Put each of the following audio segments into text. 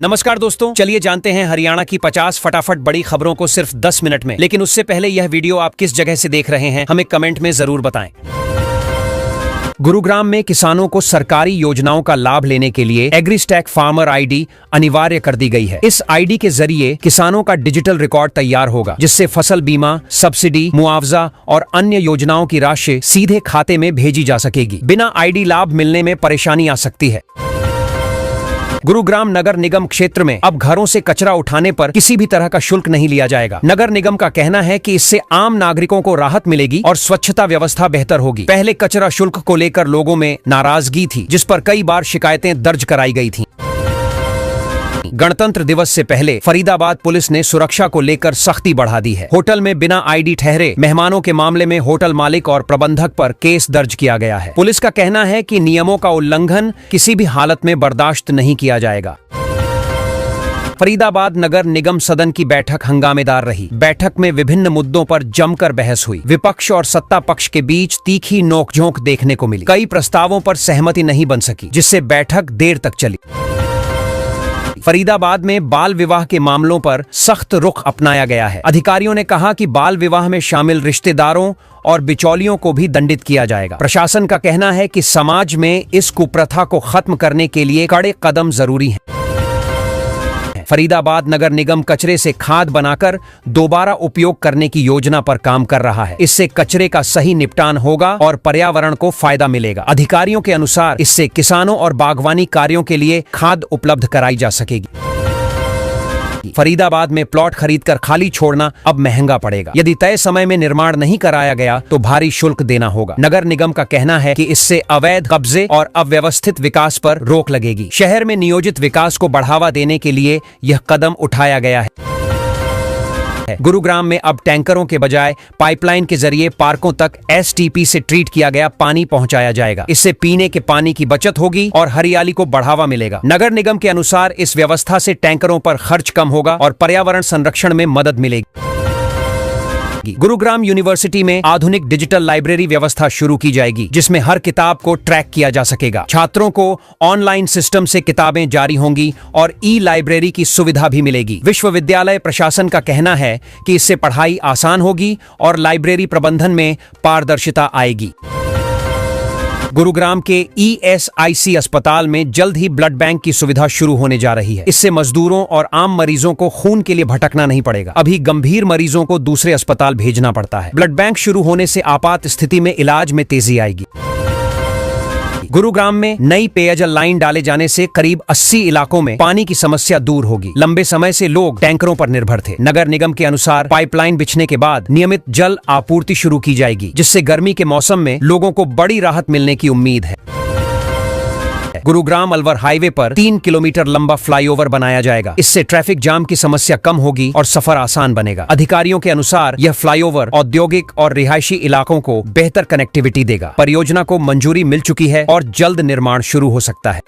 नमस्कार दोस्तों, चलिए जानते हैं हरियाणा की 50 फटाफट बड़ी खबरों को सिर्फ 10 मिनट में। लेकिन उससे पहले यह वीडियो आप किस जगह से देख रहे हैं हमें कमेंट में जरूर बताएं। गुरुग्राम में किसानों को सरकारी योजनाओं का लाभ लेने के लिए एग्रीस्टैक फार्मर आईडी अनिवार्य कर दी गई है। इस आईडी के जरिए किसानों का डिजिटल रिकॉर्ड तैयार होगा, जिससे फसल बीमा, सब्सिडी, मुआवजा और अन्य योजनाओं की राशि सीधे खाते में भेजी जा सकेगी। बिना आईडी लाभ मिलने में परेशानी आ सकती है। गुरुग्राम नगर निगम क्षेत्र में अब घरों से कचरा उठाने पर किसी भी तरह का शुल्क नहीं लिया जाएगा। नगर निगम का कहना है कि इससे आम नागरिकों को राहत मिलेगी और स्वच्छता व्यवस्था बेहतर होगी। पहले कचरा शुल्क को लेकर लोगों में नाराजगी थी, जिस पर कई बार शिकायतें दर्ज कराई गई थीं। गणतंत्र दिवस से पहले फरीदाबाद पुलिस ने सुरक्षा को लेकर सख्ती बढ़ा दी है। होटल में बिना आईडी ठहरे मेहमानों के मामले में होटल मालिक और प्रबंधक पर केस दर्ज किया गया है। पुलिस का कहना है कि नियमों का उल्लंघन किसी भी हालत में बर्दाश्त नहीं किया जाएगा। फरीदाबाद नगर निगम सदन की बैठक हंगामेदार रही। बैठक में विभिन्न मुद्दों पर जमकर बहस हुई। विपक्ष और सत्ता पक्ष के बीच तीखी नोकझोंक देखने को मिली। कई प्रस्तावों पर सहमति नहीं बन सकी, जिससे बैठक देर तक चली। फरीदाबाद में बाल विवाह के मामलों पर सख्त रुख अपनाया गया है। अधिकारियों ने कहा कि बाल विवाह में शामिल रिश्तेदारों और बिचौलियों को भी दंडित किया जाएगा। प्रशासन का कहना है कि समाज में इस कुप्रथा को खत्म करने के लिए कड़े कदम जरूरी हैं। फरीदाबाद नगर निगम कचरे से खाद बनाकर दोबारा उपयोग करने की योजना पर काम कर रहा है। इससे कचरे का सही निपटान होगा और पर्यावरण को फायदा मिलेगा। अधिकारियों के अनुसार इससे किसानों और बागवानी कार्यों के लिए खाद उपलब्ध कराई जा सकेगी। फरीदाबाद में प्लॉट खरीदकर खाली छोड़ना अब महंगा पड़ेगा। यदि तय समय में निर्माण नहीं कराया गया तो भारी शुल्क देना होगा। नगर निगम का कहना है कि इससे अवैध कब्जे और अव्यवस्थित विकास पर रोक लगेगी। शहर में नियोजित विकास को बढ़ावा देने के लिए यह कदम उठाया गया है। गुरुग्राम में अब टैंकरों के बजाय पाइपलाइन के जरिए पार्कों तक एसटीपी से ट्रीट किया गया पानी पहुंचाया जाएगा। इससे पीने के पानी की बचत होगी और हरियाली को बढ़ावा मिलेगा। नगर निगम के अनुसार इस व्यवस्था से टैंकरों पर खर्च कम होगा और पर्यावरण संरक्षण में मदद मिलेगी। गुरुग्राम यूनिवर्सिटी में आधुनिक डिजिटल लाइब्रेरी व्यवस्था शुरू की जाएगी, जिसमें हर किताब को ट्रैक किया जा सकेगा। छात्रों को ऑनलाइन सिस्टम से किताबें जारी होंगी और ई लाइब्रेरी की सुविधा भी मिलेगी। विश्वविद्यालय प्रशासन का कहना है कि इससे पढ़ाई आसान होगी और लाइब्रेरी प्रबंधन में पारदर्शिता आएगी। गुरुग्राम के ईएसआईसी अस्पताल में जल्द ही ब्लड बैंक की सुविधा शुरू होने जा रही है। इससे मजदूरों और आम मरीजों को खून के लिए भटकना नहीं पड़ेगा। अभी गंभीर मरीजों को दूसरे अस्पताल भेजना पड़ता है। ब्लड बैंक शुरू होने से आपात स्थिति में इलाज में तेजी आएगी। गुरुग्राम में नई पेयजल लाइन डाले जाने से करीब 80 इलाकों में पानी की समस्या दूर होगी। लंबे समय से लोग टैंकरों पर निर्भर थे। नगर निगम के अनुसार पाइपलाइन बिछने के बाद नियमित जल आपूर्ति शुरू की जाएगी, जिससे गर्मी के मौसम में लोगों को बड़ी राहत मिलने की उम्मीद है। गुरुग्राम अलवर हाईवे पर 3 किलोमीटर लंबा फ्लाईओवर बनाया जाएगा। इससे ट्रैफिक जाम की समस्या कम होगी और सफर आसान बनेगा। अधिकारियों के अनुसार यह फ्लाईओवर औद्योगिक और रिहायशी इलाकों को बेहतर कनेक्टिविटी देगा। परियोजना को मंजूरी मिल चुकी है और जल्द निर्माण शुरू हो सकता है।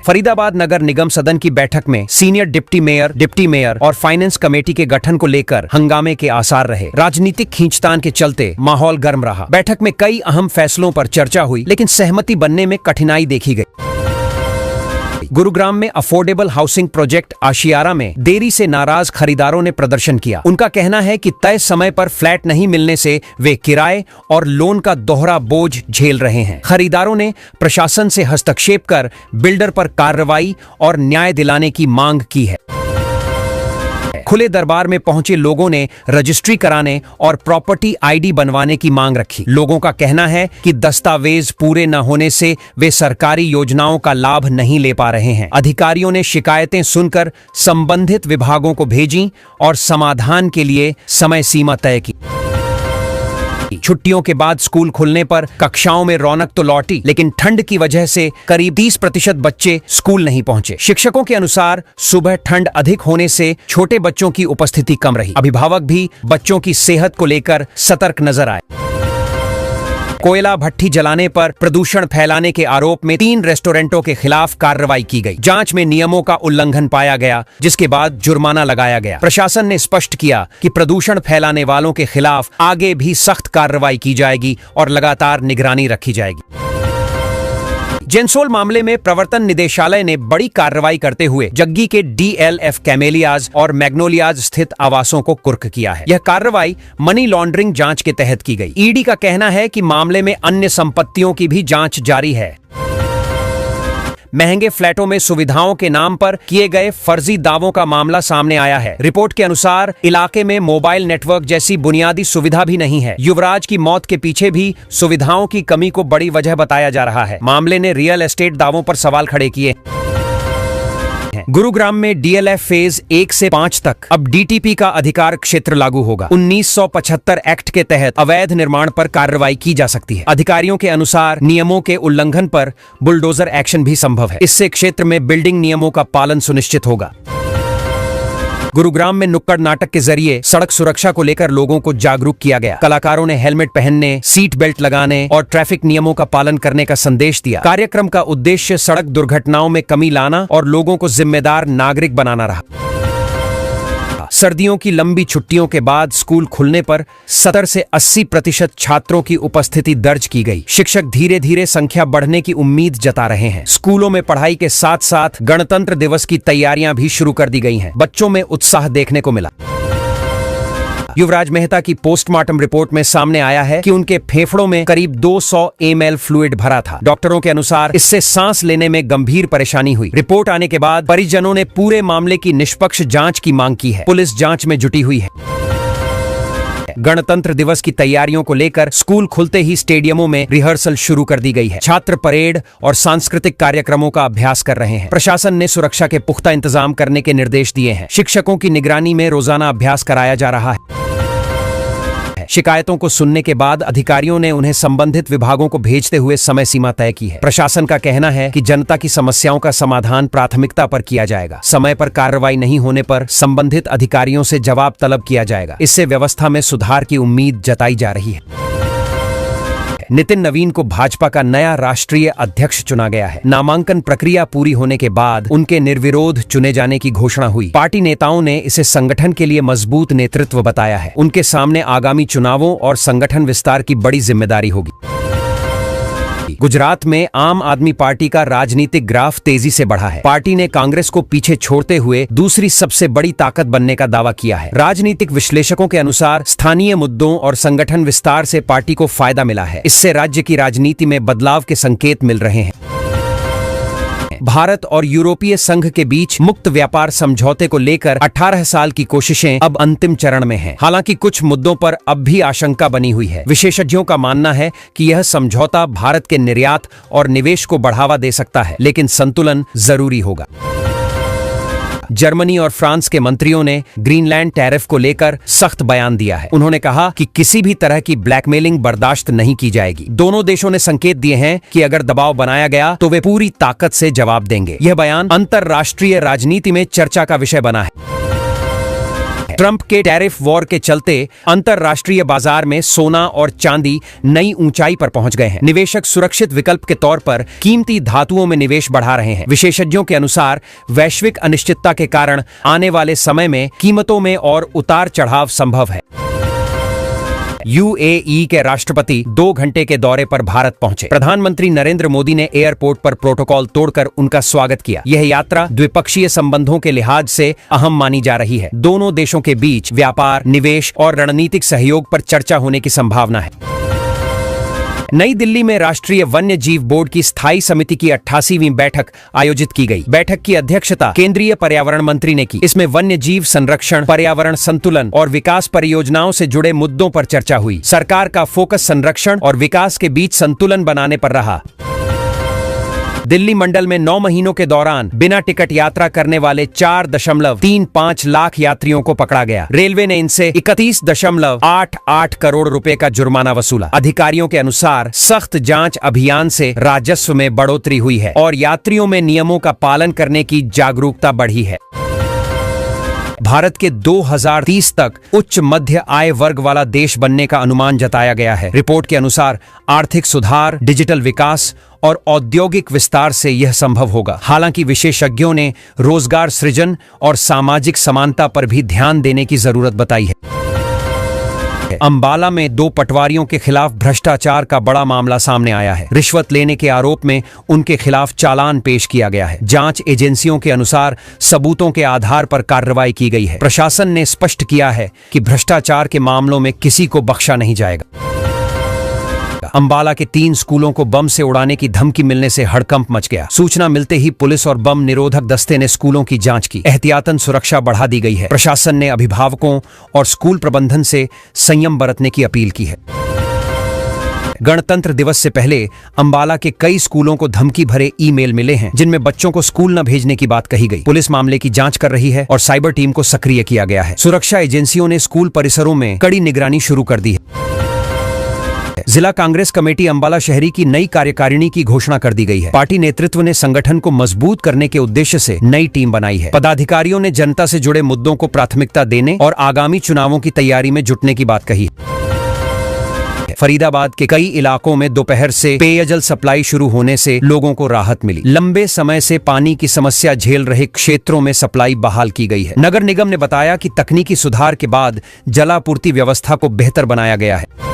फरीदाबाद नगर निगम सदन की बैठक में सीनियर डिप्टी मेयर और फाइनेंस कमेटी के गठन को लेकर हंगामे के आसार रहे। राजनीतिक खींचतान के चलते माहौल गर्म रहा। बैठक में कई अहम फैसलों पर चर्चा हुई, लेकिन सहमति बनने में कठिनाई देखी गई। गुरुग्राम में अफोर्डेबल हाउसिंग प्रोजेक्ट आशियारा में देरी से नाराज खरीदारों ने प्रदर्शन किया। उनका कहना है कि तय समय पर फ्लैट नहीं मिलने से वे किराए और लोन का दोहरा बोझ झेल रहे हैं। खरीदारों ने प्रशासन से हस्तक्षेप कर बिल्डर पर कार्रवाई और न्याय दिलाने की मांग की है। खुले दरबार में पहुंचे लोगों ने रजिस्ट्री कराने और प्रॉपर्टी आईडी बनवाने की मांग रखी। लोगों का कहना है कि दस्तावेज पूरे न होने से वे सरकारी योजनाओं का लाभ नहीं ले पा रहे हैं। अधिकारियों ने शिकायतें सुनकर संबंधित विभागों को भेजी और समाधान के लिए समय सीमा तय की। छुट्टियों के बाद स्कूल खुलने पर कक्षाओं में रौनक तो लौटी, लेकिन ठंड की वजह से करीब 30% बच्चे स्कूल नहीं पहुंचे। शिक्षकों के अनुसार सुबह ठंड अधिक होने से छोटे बच्चों की उपस्थिति कम रही। अभिभावक भी बच्चों की सेहत को लेकर सतर्क नजर आए। कोयला भट्ठी जलाने पर प्रदूषण फैलाने के आरोप में 3 रेस्टोरेंटों के खिलाफ कार्रवाई की गई। जांच में नियमों का उल्लंघन पाया गया, जिसके बाद जुर्माना लगाया गया। प्रशासन ने स्पष्ट किया कि प्रदूषण फैलाने वालों के खिलाफ आगे भी सख्त कार्रवाई की जाएगी और लगातार निगरानी रखी जाएगी। जेंसोल मामले में प्रवर्तन निदेशालय ने बड़ी कार्रवाई करते हुए जग्गी के DLF कैमेलियाज और मैग्नोलियाज स्थित आवासों को कुर्क किया है। यह कार्रवाई मनी लॉन्ड्रिंग जांच के तहत की गई। ईडी का कहना है कि मामले में अन्य संपत्तियों की भी जांच जारी है। महंगे फ्लैटों में सुविधाओं के नाम पर किए गए फर्जी दावों का मामला सामने आया है। रिपोर्ट के अनुसार इलाके में मोबाइल नेटवर्क जैसी बुनियादी सुविधा भी नहीं है। युवराज की मौत के पीछे भी सुविधाओं की कमी को बड़ी वजह बताया जा रहा है। मामले ने रियल एस्टेट दावों पर सवाल खड़े किए। गुरुग्राम में DLF फेज 1 से 5 तक अब DTP का अधिकार क्षेत्र लागू होगा। 1975 एक्ट के तहत अवैध निर्माण पर कार्रवाई की जा सकती है। अधिकारियों के अनुसार नियमों के उल्लंघन पर बुलडोजर एक्शन भी संभव है। इससे क्षेत्र में बिल्डिंग नियमों का पालन सुनिश्चित होगा। गुरुग्राम में नुक्कड़ नाटक के जरिए सड़क सुरक्षा को लेकर लोगों को जागरूक किया गया। कलाकारों ने हेलमेट पहनने, सीट बेल्ट लगाने और ट्रैफिक नियमों का पालन करने का संदेश दिया। कार्यक्रम का उद्देश्य सड़क दुर्घटनाओं में कमी लाना और लोगों को जिम्मेदार नागरिक बनाना रहा। सर्दियों की लंबी छुट्टियों के बाद स्कूल खुलने पर 70 से 80% छात्रों की उपस्थिति दर्ज की गई। शिक्षक धीरे धीरे संख्या बढ़ने की उम्मीद जता रहे हैं। स्कूलों में पढ़ाई के साथ साथ गणतंत्र दिवस की तैयारियां भी शुरू कर दी गई हैं। बच्चों में उत्साह देखने को मिला। युवराज मेहता की पोस्टमार्टम रिपोर्ट में सामने आया है कि उनके फेफड़ों में करीब 200 ml फ्लूइड भरा था। डॉक्टरों के अनुसार इससे सांस लेने में गंभीर परेशानी हुई। रिपोर्ट आने के बाद परिजनों ने पूरे मामले की निष्पक्ष जांच की मांग की है। पुलिस जांच में जुटी हुई है। गणतंत्र दिवस की तैयारियों को लेकर स्कूल खुलते ही स्टेडियमों में रिहर्सल शुरू कर दी गई है। छात्र परेड और सांस्कृतिक कार्यक्रमों का अभ्यास कर रहे हैं। प्रशासन ने सुरक्षा के पुख्ता इंतजाम करने के निर्देश दिए हैं। शिक्षकों की निगरानी में रोजाना अभ्यास कराया जा रहा है। शिकायतों को सुनने के बाद अधिकारियों ने उन्हें संबंधित विभागों को भेजते हुए समय सीमा तय की है। प्रशासन का कहना है कि जनता की समस्याओं का समाधान प्राथमिकता पर किया जाएगा। समय पर कार्रवाई नहीं होने पर संबंधित अधिकारियों से जवाब तलब किया जाएगा। इससे व्यवस्था में सुधार की उम्मीद जताई जा रही है। नितिन नवीन को भाजपा का नया राष्ट्रीय अध्यक्ष चुना गया है। नामांकन प्रक्रिया पूरी होने के बाद उनके निर्विरोध चुने जाने की घोषणा हुई। पार्टी नेताओं ने इसे संगठन के लिए मजबूत नेतृत्व बताया है। उनके सामने आगामी चुनावों और संगठन विस्तार की बड़ी जिम्मेदारी होगी। गुजरात में आम आदमी पार्टी का राजनीतिक ग्राफ तेजी से बढ़ा है। पार्टी ने कांग्रेस को पीछे छोड़ते हुए दूसरी सबसे बड़ी ताकत बनने का दावा किया है। राजनीतिक विश्लेषकों के अनुसार स्थानीय मुद्दों और संगठन विस्तार से पार्टी को फायदा मिला है। इससे राज्य की राजनीति में बदलाव के संकेत मिल रहे हैं। भारत और यूरोपीय संघ के बीच मुक्त व्यापार समझौते को लेकर 18 साल की कोशिशें अब अंतिम चरण में हैं। हालांकि कुछ मुद्दों पर अब भी आशंका बनी हुई है। विशेषज्ञों का मानना है कि यह समझौता भारत के निर्यात और निवेश को बढ़ावा दे सकता है, लेकिन संतुलन जरूरी होगा। जर्मनी और फ्रांस के मंत्रियों ने ग्रीनलैंड टैरिफ को लेकर सख्त बयान दिया है। उन्होंने कहा कि किसी भी तरह की ब्लैकमेलिंग बर्दाश्त नहीं की जाएगी। दोनों देशों ने संकेत दिए हैं कि अगर दबाव बनाया गया तो वे पूरी ताकत से जवाब देंगे। यह बयान अंतर्राष्ट्रीय राजनीति में चर्चा का विषय बना है। ट्रंप के टैरिफ वॉर के चलते अंतर्राष्ट्रीय बाजार में सोना और चांदी नई ऊंचाई पर पहुंच गए हैं। निवेशक सुरक्षित विकल्प के तौर पर कीमती धातुओं में निवेश बढ़ा रहे हैं। विशेषज्ञों के अनुसार वैश्विक अनिश्चितता के कारण आने वाले समय में कीमतों में और उतार चढ़ाव संभव है। UAE के राष्ट्रपति 2 घंटे के दौरे पर भारत पहुंचे। प्रधानमंत्री नरेंद्र मोदी ने एयरपोर्ट पर प्रोटोकॉल तोड़कर उनका स्वागत किया। यह यात्रा द्विपक्षीय संबंधों के लिहाज से अहम मानी जा रही है। दोनों देशों के बीच व्यापार, निवेश और रणनीतिक सहयोग पर चर्चा होने की संभावना है। नई दिल्ली में राष्ट्रीय वन्य जीव बोर्ड की स्थायी समिति की 88वीं बैठक आयोजित की गई। बैठक की अध्यक्षता केंद्रीय पर्यावरण मंत्री ने की। इसमें वन्य जीव संरक्षण, पर्यावरण संतुलन और विकास परियोजनाओं से जुड़े मुद्दों पर चर्चा हुई। सरकार का फोकस संरक्षण और विकास के बीच संतुलन बनाने पर रहा। दिल्ली मंडल में 9 महीनों के दौरान बिना टिकट यात्रा करने वाले 4.35 लाख यात्रियों को पकड़ा गया। रेलवे ने इनसे 31.88 करोड़ रुपए का जुर्माना वसूला। अधिकारियों के अनुसार सख्त जांच अभियान से राजस्व में बढ़ोतरी हुई है और यात्रियों में नियमों का पालन करने की जागरूकता बढ़ी है। भारत के 2030 तक उच्च मध्य आय वर्ग वाला देश बनने का अनुमान जताया गया है। रिपोर्ट के अनुसार आर्थिक सुधार, डिजिटल विकास और औद्योगिक विस्तार से यह संभव होगा। हालांकि विशेषज्ञों ने रोजगार सृजन और सामाजिक समानता पर भी ध्यान देने की जरूरत बताई है। है। अंबाला में 2 पटवारियों के खिलाफ भ्रष्टाचार का बड़ा मामला सामने आया है। रिश्वत लेने के आरोप में उनके खिलाफ चालान पेश किया गया है। जांच एजेंसियों के अनुसार सबूतों के आधार पर कार्रवाई की गई है। प्रशासन ने स्पष्ट किया है कि भ्रष्टाचार के मामलों में किसी को बख्शा नहीं जाएगा। अंबाला के 3 स्कूलों को बम से उड़ाने की धमकी मिलने से हड़कंप मच गया। सूचना मिलते ही पुलिस और बम निरोधक दस्ते ने स्कूलों की जांच की। एहतियातन सुरक्षा बढ़ा दी गई है। प्रशासन ने अभिभावकों और स्कूल प्रबंधन से संयम बरतने की अपील की है। गणतंत्र दिवस से पहले अंबाला के कई स्कूलों को धमकी भरे ईमेल मिले हैं, जिनमें बच्चों को स्कूल न भेजने की बात कही गई। पुलिस मामले की जांच कर रही है और साइबर टीम को सक्रिय किया गया है। सुरक्षा एजेंसियों ने स्कूल परिसरों में कड़ी निगरानी शुरू कर दी है। जिला कांग्रेस कमेटी अंबाला शहरी की नई कार्यकारिणी की घोषणा कर दी गई है। पार्टी नेतृत्व ने संगठन को मजबूत करने के उद्देश्य से नई टीम बनाई है। पदाधिकारियों ने जनता से जुड़े मुद्दों को प्राथमिकता देने और आगामी चुनावों की तैयारी में जुटने की बात कही। फरीदाबाद के कई इलाकों में दोपहर से पेयजल सप्लाई शुरू होने से लोगों को राहत मिली। लंबे समय से पानी की समस्या झेल रहे क्षेत्रों में सप्लाई बहाल की गई है। नगर निगम ने बताया कि तकनीकी सुधार के बाद जलापूर्ति व्यवस्था को बेहतर बनाया गया है।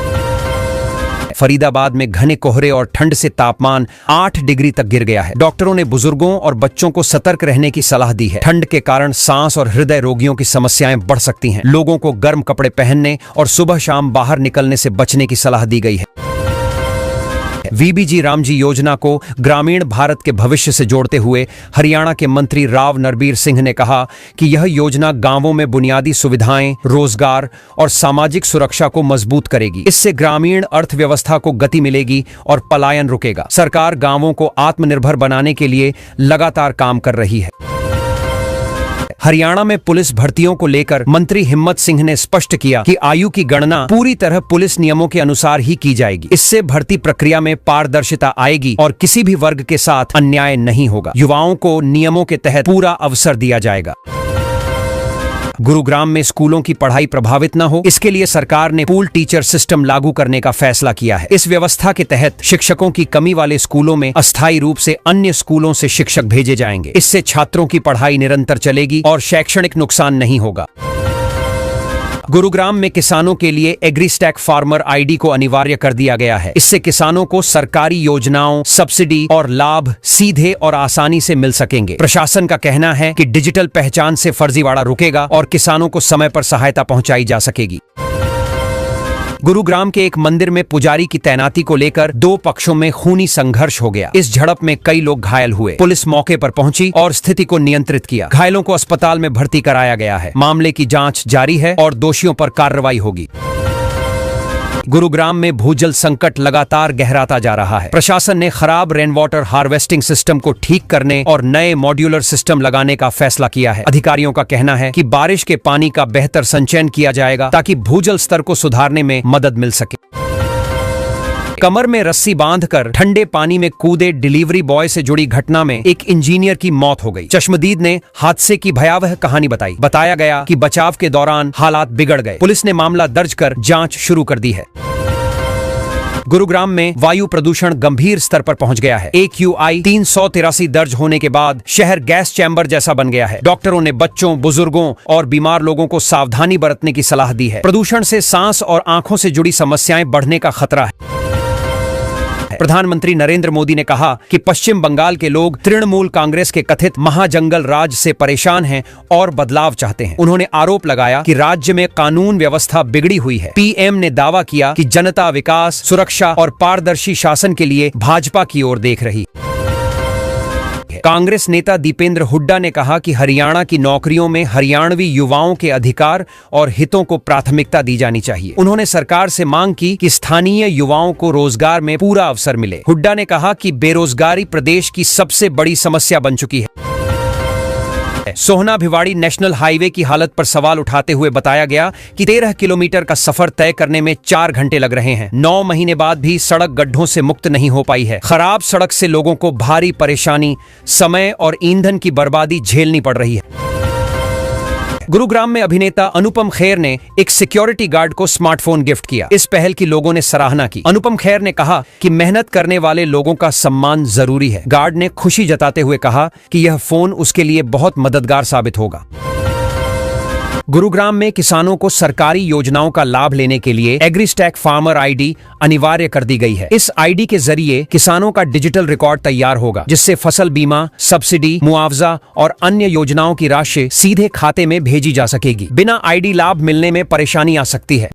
फरीदाबाद में घने कोहरे और ठंड से तापमान 8 डिग्री तक गिर गया है। डॉक्टरों ने बुजुर्गों और बच्चों को सतर्क रहने की सलाह दी है। ठंड के कारण सांस और हृदय रोगियों की समस्याएं बढ़ सकती हैं। लोगों को गर्म कपड़े पहनने और सुबह शाम बाहर निकलने से बचने की सलाह दी गई है। वीबीजी रामजी योजना को ग्रामीण भारत के भविष्य से जोड़ते हुए हरियाणा के मंत्री राव नरबीर सिंह ने कहा कि यह योजना गांवों में बुनियादी सुविधाएं, रोजगार और सामाजिक सुरक्षा को मजबूत करेगी। इससे ग्रामीण अर्थव्यवस्था को गति मिलेगी और पलायन रुकेगा। सरकार गांवों को आत्मनिर्भर बनाने के लिए लगातार काम कर रही है। हरियाणा में पुलिस भर्तियों को लेकर मंत्री हिम्मत सिंह ने स्पष्ट किया कि आयु की गणना पूरी तरह पुलिस नियमों के अनुसार ही की जाएगी। इससे भर्ती प्रक्रिया में पारदर्शिता आएगी और किसी भी वर्ग के साथ अन्याय नहीं होगा। युवाओं को नियमों के तहत पूरा अवसर दिया जाएगा। गुरुग्राम में स्कूलों की पढ़ाई प्रभावित न हो, इसके लिए सरकार ने पूल टीचर सिस्टम लागू करने का फैसला किया है। इस व्यवस्था के तहत शिक्षकों की कमी वाले स्कूलों में अस्थायी रूप से अन्य स्कूलों से शिक्षक भेजे जाएंगे। इससे छात्रों की पढ़ाई निरंतर चलेगी और शैक्षणिक नुकसान नहीं होगा। गुरुग्राम में किसानों के लिए एग्रीस्टैक फार्मर आईडी को अनिवार्य कर दिया गया है। इससे किसानों को सरकारी योजनाओं, सब्सिडी और लाभ सीधे और आसानी से मिल सकेंगे। प्रशासन का कहना है कि डिजिटल पहचान से फर्जीवाड़ा रुकेगा और किसानों को समय पर सहायता पहुंचाई जा सकेगी। गुरुग्राम के एक मंदिर में पुजारी की तैनाती को लेकर 2 पक्षों में खूनी संघर्ष हो गया। इस झड़प में कई लोग घायल हुए। पुलिस मौके पर पहुंची और स्थिति को नियंत्रित किया। घायलों को अस्पताल में भर्ती कराया गया है। मामले की जांच जारी है और दोषियों पर कार्रवाई होगी। गुरुग्राम में भूजल संकट लगातार गहराता जा रहा है। प्रशासन ने खराब रेन वाटर हार्वेस्टिंग सिस्टम को ठीक करने और नए मॉड्यूलर सिस्टम लगाने का फैसला किया है। अधिकारियों का कहना है कि बारिश के पानी का बेहतर संचयन किया जाएगा ताकि भूजल स्तर को सुधारने में मदद मिल सके। कमर में रस्सी बांधकर ठंडे पानी में कूदे डिलीवरी बॉय से जुड़ी घटना में एक इंजीनियर की मौत हो गई। चश्मदीद ने हादसे की भयावह कहानी बताई। बताया गया कि बचाव के दौरान हालात बिगड़ गए। पुलिस ने मामला दर्ज कर जांच शुरू कर दी है। गुरुग्राम में वायु प्रदूषण गंभीर स्तर पर पहुंच गया है। AQI 383 दर्ज होने के बाद शहर गैस चैम्बर जैसा बन गया है। डॉक्टरों ने बच्चों, बुजुर्गों और बीमार लोगों को सावधानी बरतने की सलाह दी है। प्रदूषण से सांस और आंखों से जुड़ी समस्याएं बढ़ने का खतरा है। प्रधानमंत्री नरेंद्र मोदी ने कहा कि पश्चिम बंगाल के लोग तृणमूल कांग्रेस के कथित महाजंगल राज से परेशान हैं और बदलाव चाहते हैं। उन्होंने आरोप लगाया कि राज्य में कानून व्यवस्था बिगड़ी हुई है। पीएम ने दावा किया कि जनता विकास, सुरक्षा और पारदर्शी शासन के लिए भाजपा की ओर देख रही। कांग्रेस नेता दीपेंद्र हुड्डा ने कहा कि हरियाणा की नौकरियों में हरियाणवी युवाओं के अधिकार और हितों को प्राथमिकता दी जानी चाहिए। उन्होंने सरकार से मांग की कि स्थानीय युवाओं को रोजगार में पूरा अवसर मिले। हुड्डा ने कहा कि बेरोजगारी प्रदेश की सबसे बड़ी समस्या बन चुकी है। सोहना भिवाड़ी नेशनल हाईवे की हालत पर सवाल उठाते हुए बताया गया कि 13 किलोमीटर का सफर तय करने में 4 घंटे लग रहे हैं। 9 महीने बाद भी सड़क गड्ढों से मुक्त नहीं हो पाई है। खराब सड़क से लोगों को भारी परेशानी, समय और ईंधन की बर्बादी झेलनी पड़ रही है। गुरुग्राम में अभिनेता अनुपम खेर ने एक सिक्योरिटी गार्ड को स्मार्टफोन गिफ्ट किया। इस पहल की लोगों ने सराहना की। अनुपम खेर ने कहा कि मेहनत करने वाले लोगों का सम्मान जरूरी है। गार्ड ने खुशी जताते हुए कहा कि यह फोन उसके लिए बहुत मददगार साबित होगा। गुरुग्राम में किसानों को सरकारी योजनाओं का लाभ लेने के लिए एग्रीस्टैक फार्मर आईडी अनिवार्य कर दी गई है। इस आईडी के जरिए किसानों का डिजिटल रिकॉर्ड तैयार होगा, जिससे फसल बीमा, सब्सिडी, मुआवजा और अन्य योजनाओं की राशि सीधे खाते में भेजी जा सकेगी। बिना आईडी लाभ मिलने में परेशानी आ सकती है।